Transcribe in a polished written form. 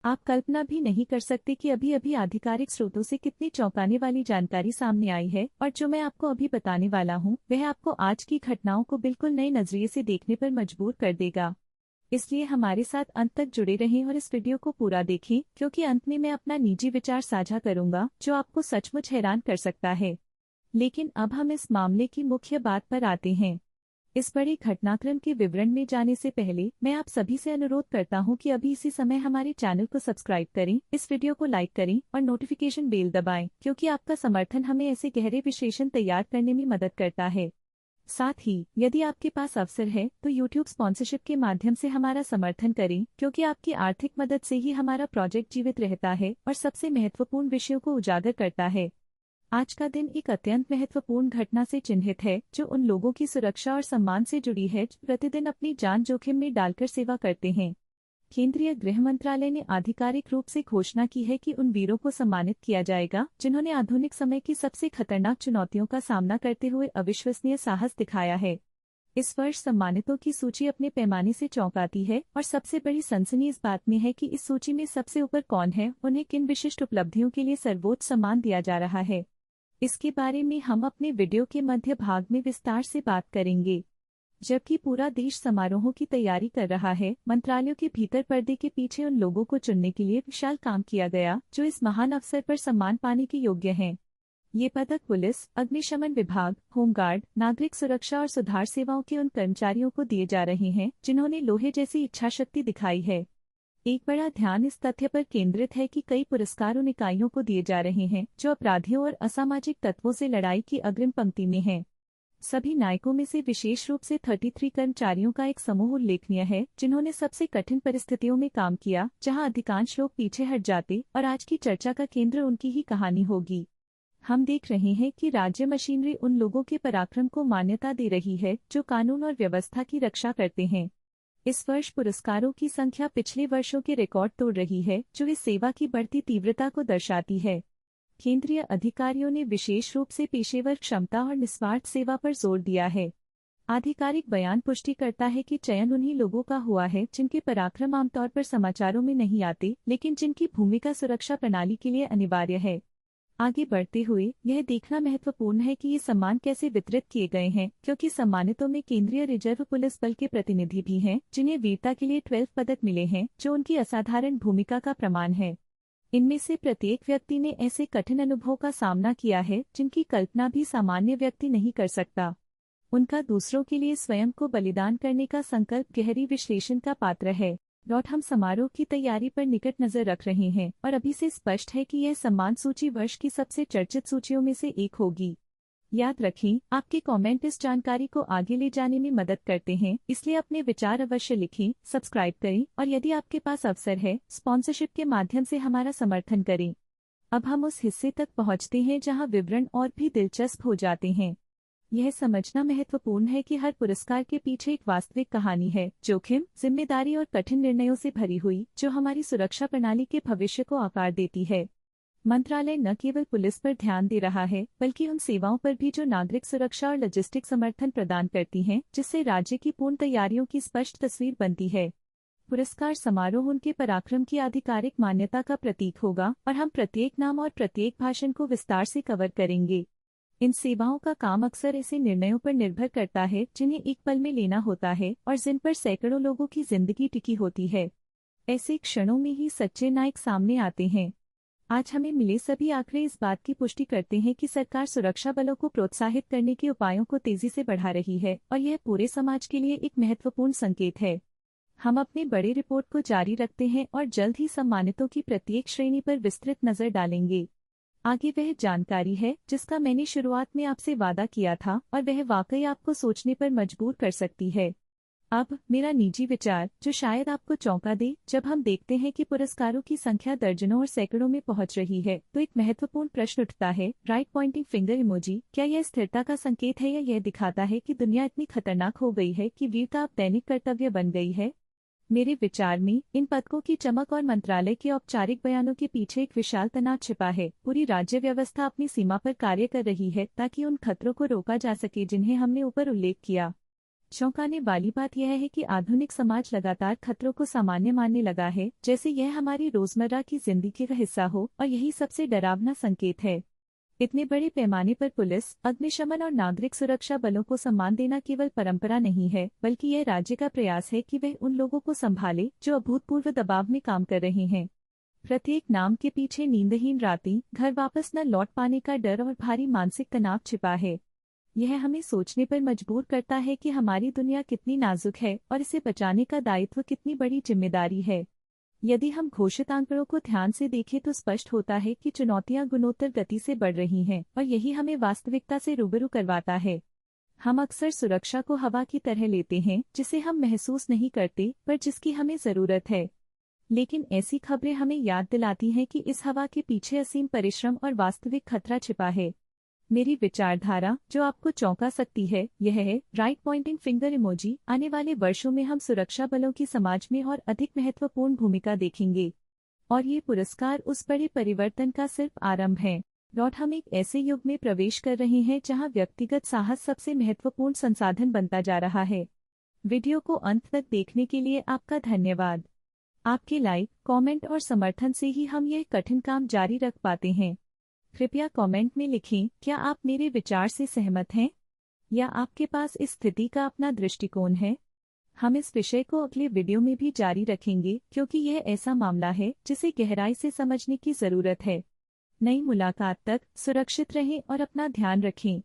आप कल्पना भी नहीं कर सकते कि अभी अभी आधिकारिक स्रोतों से कितनी चौंकाने वाली जानकारी सामने आई है, और जो मैं आपको अभी बताने वाला हूँ वह आपको आज की घटनाओं को बिल्कुल नए नजरिए से देखने पर मजबूर कर देगा। इसलिए हमारे साथ अंत तक जुड़े रहें और इस वीडियो को पूरा देखें, क्योंकि अंत में मैं अपना निजी विचार साझा करूंगा जो आपको सचमुच हैरान कर सकता है। लेकिन अब हम इस मामले की मुख्य बात पर आते हैं। इस बड़े घटनाक्रम के विवरण में जाने से पहले मैं आप सभी से अनुरोध करता हूं कि अभी इसी समय हमारे चैनल को सब्सक्राइब करें, इस वीडियो को लाइक करें और नोटिफिकेशन बेल दबाएं, क्योंकि आपका समर्थन हमें ऐसे गहरे विश्लेषण तैयार करने में मदद करता है। साथ ही यदि आपके पास अवसर है तो YouTube स्पॉन्सरशिप के माध्यम से हमारा समर्थन करें, क्योंकि आपकी आर्थिक मदद से ही हमारा प्रोजेक्ट जीवित रहता है और सबसे महत्वपूर्ण विषयों को उजागर करता है। आज का दिन एक अत्यंत महत्वपूर्ण घटना से चिन्हित है, जो उन लोगों की सुरक्षा और सम्मान से जुड़ी है जो प्रतिदिन अपनी जान जोखिम में डालकर सेवा करते हैं। केंद्रीय गृह मंत्रालय ने आधिकारिक रूप से घोषणा की है कि उन वीरों को सम्मानित किया जाएगा जिन्होंने आधुनिक समय की सबसे खतरनाक चुनौतियों का सामना करते हुए अविश्वसनीय साहस दिखाया है। इस वर्ष सम्मानितों की सूची अपने पैमाने से चौंकाती है, और सबसे बड़ी सनसनी इस बात में है कि इस सूची में सबसे ऊपर कौन है, उन्हें किन विशिष्ट उपलब्धियों के लिए सर्वोच्च सम्मान दिया जा रहा है। इसके बारे में हम अपने वीडियो के मध्य भाग में विस्तार से बात करेंगे। जबकि पूरा देश समारोहों की तैयारी कर रहा है, मंत्रालयों के भीतर पर्दे के पीछे उन लोगों को चुनने के लिए विशाल काम किया गया जो इस महान अवसर पर सम्मान पाने के योग्य हैं। ये पदक पुलिस, अग्निशमन विभाग, होमगार्ड, नागरिक सुरक्षा और सुधार सेवाओं के उन कर्मचारियों को दिए जा रहे हैं जिन्होंने लोहे जैसी इच्छाशक्ति दिखाई है। एक बड़ा ध्यान इस तथ्य पर केंद्रित है कि कई पुरस्कार उन इकाइयों को दिए जा रहे हैं जो अपराधियों और असामाजिक तत्वों से लड़ाई की अग्रिम पंक्ति में हैं। सभी नायकों में से विशेष रूप से 33 कर्मचारियों का एक समूह उल्लेखनीय है जिन्होंने सबसे कठिन परिस्थितियों में काम किया, जहां अधिकांश लोग पीछे हट जाते, और आज की चर्चा का केंद्र उनकी ही कहानी होगी। हम देख रहे हैं कि राज्य मशीनरी उन लोगों के पराक्रम को मान्यता दे रही है जो कानून और व्यवस्था की रक्षा करते हैं। इस वर्ष पुरस्कारों की संख्या पिछले वर्षों के रिकॉर्ड तोड़ रही है, जो इस सेवा की बढ़ती तीव्रता को दर्शाती है। केंद्रीय अधिकारियों ने विशेष रूप से पेशेवर क्षमता और निस्वार्थ सेवा पर जोर दिया है। आधिकारिक बयान पुष्टि करता है कि चयन उन्हीं लोगों का हुआ है जिनके पराक्रम आमतौर पर समाचारों में नहीं आते, लेकिन जिनकी भूमिका सुरक्षा प्रणाली के लिए अनिवार्य है। आगे बढ़ते हुए यह देखना महत्वपूर्ण है कि ये सम्मान कैसे वितरित किए गए हैं, क्योंकि सम्मानितों में केंद्रीय रिजर्व पुलिस बल के प्रतिनिधि भी हैं जिन्हें वीरता के लिए 12 पदक मिले हैं, जो उनकी असाधारण भूमिका का प्रमाण है। इनमें से प्रत्येक व्यक्ति ने ऐसे कठिन अनुभवों का सामना किया है जिनकी कल्पना भी सामान्य व्यक्ति नहीं कर सकता। उनका दूसरों के लिए स्वयं को बलिदान करने का संकल्प गहरी विश्लेषण का पात्र है। हम समारोह की तैयारी पर निकट नजर रख रहे हैं, और अभी से स्पष्ट है कि यह सम्मान सूची वर्ष की सबसे चर्चित सूचियों में से एक होगी। याद रखें, आपके कमेंट इस जानकारी को आगे ले जाने में मदद करते हैं, इसलिए अपने विचार अवश्य लिखें, सब्सक्राइब करें और यदि आपके पास अवसर है स्पॉन्सरशिप के माध्यम से हमारा समर्थन करें। अब हम उस हिस्से तक पहुंचते हैं जहां विवरण और भी दिलचस्प हो जाते हैं। यह समझना महत्वपूर्ण है कि हर पुरस्कार के पीछे एक वास्तविक कहानी है, जोखिम, जिम्मेदारी और कठिन निर्णयों से भरी हुई, जो हमारी सुरक्षा प्रणाली के भविष्य को आकार देती है। मंत्रालय न केवल पुलिस पर ध्यान दे रहा है, बल्कि उन सेवाओं पर भी जो नागरिक सुरक्षा और लॉजिस्टिक समर्थन प्रदान करती हैं, जिससे राज्य की पूर्ण तैयारियों की स्पष्ट तस्वीर बनती है। पुरस्कार समारोह उनके पराक्रम की आधिकारिक मान्यता का प्रतीक होगा, और हम प्रत्येक नाम और प्रत्येक भाषण को विस्तार से कवर करेंगे। इन सेवाओं का काम अक्सर ऐसे निर्णयों पर निर्भर करता है जिन्हें एक पल में लेना होता है और जिन पर सैकड़ों लोगों की जिंदगी टिकी होती है। ऐसे क्षणों में ही सच्चे नायक सामने आते हैं। आज हमें मिले सभी आंकड़े इस बात की पुष्टि करते हैं कि सरकार सुरक्षा बलों को प्रोत्साहित करने के उपायों को तेजी से बढ़ा रही है, और यह पूरे समाज के लिए एक महत्वपूर्ण संकेत है। हम अपनी बड़ी रिपोर्ट को जारी रखते हैं और जल्द ही सम्मानितों की प्रत्येक श्रेणी पर विस्तृत नजर डालेंगे। आगे वह जानकारी है जिसका मैंने शुरुआत में आपसे वादा किया था, और वह वाकई आपको सोचने पर मजबूर कर सकती है। अब मेरा निजी विचार, जो शायद आपको चौंका दे, जब हम देखते हैं कि पुरस्कारों की संख्या दर्जनों और सैकड़ों में पहुंच रही है, तो एक महत्वपूर्ण प्रश्न उठता है। राइट पॉइंटिंग फिंगर इमोजी, क्या यह स्थिरता का संकेत है, या यह दिखाता है कि दुनिया इतनी खतरनाक हो गई है कि वीरता अब दैनिक कर्तव्य बन गई है? मेरे विचार में इन पदकों की चमक और मंत्रालय के औपचारिक बयानों के पीछे एक विशाल तनाव छिपा है। पूरी राज्य व्यवस्था अपनी सीमा पर कार्य कर रही है ताकि उन खतरों को रोका जा सके जिन्हें हमने ऊपर उल्लेख किया। चौंकाने वाली बात यह है कि आधुनिक समाज लगातार खतरों को सामान्य मानने लगा है, जैसे यह हमारी रोजमर्रा की जिंदगी का हिस्सा हो, और यही सबसे डरावना संकेत है। इतने बड़े पैमाने पर पुलिस, अग्निशमन और नागरिक सुरक्षा बलों को सम्मान देना केवल परंपरा नहीं है, बल्कि यह राज्य का प्रयास है कि वह उन लोगों को संभाले जो अभूतपूर्व दबाव में काम कर रहे हैं। प्रत्येक नाम के पीछे नींदहीन रातें, घर वापस न लौट पाने का डर और भारी मानसिक तनाव छिपा है। यह हमें सोचने पर मजबूर करता है कि हमारी दुनिया कितनी नाजुक है और इसे बचाने का दायित्व कितनी बड़ी जिम्मेदारी है। यदि हम घोषित आंकड़ों को ध्यान से देखें तो स्पष्ट होता है कि चुनौतियां गुणोत्तर गति से बढ़ रही हैं, और यही हमें वास्तविकता से रूबरू करवाता है। हम अक्सर सुरक्षा को हवा की तरह लेते हैं, जिसे हम महसूस नहीं करते पर जिसकी हमें जरूरत है। लेकिन ऐसी खबरें हमें याद दिलाती हैं कि इस हवा के पीछे असीम परिश्रम और वास्तविक खतरा छिपा है। मेरी विचारधारा जो आपको चौंका सकती है, यह है राइट पॉइंटिंग फिंगर इमोजी। आने वाले वर्षों में हम सुरक्षा बलों की समाज में और अधिक महत्वपूर्ण भूमिका देखेंगे, और ये पुरस्कार उस बड़े परिवर्तन का सिर्फ आरंभ है। हम एक ऐसे युग में प्रवेश कर रहे हैं जहां व्यक्तिगत साहस सबसे महत्वपूर्ण संसाधन बनता जा रहा है। वीडियो को अंत तक देखने के लिए आपका धन्यवाद। आपके लाइक, कमेंट और समर्थन से ही हम यह कठिन काम जारी रख पाते हैं। कृपया कमेंट में लिखें, क्या आप मेरे विचार से सहमत हैं, या आपके पास इस स्थिति का अपना दृष्टिकोण है। हम इस विषय को अगले वीडियो में भी जारी रखेंगे, क्योंकि यह ऐसा मामला है जिसे गहराई से समझने की जरूरत है। नई मुलाकात तक सुरक्षित रहें और अपना ध्यान रखें।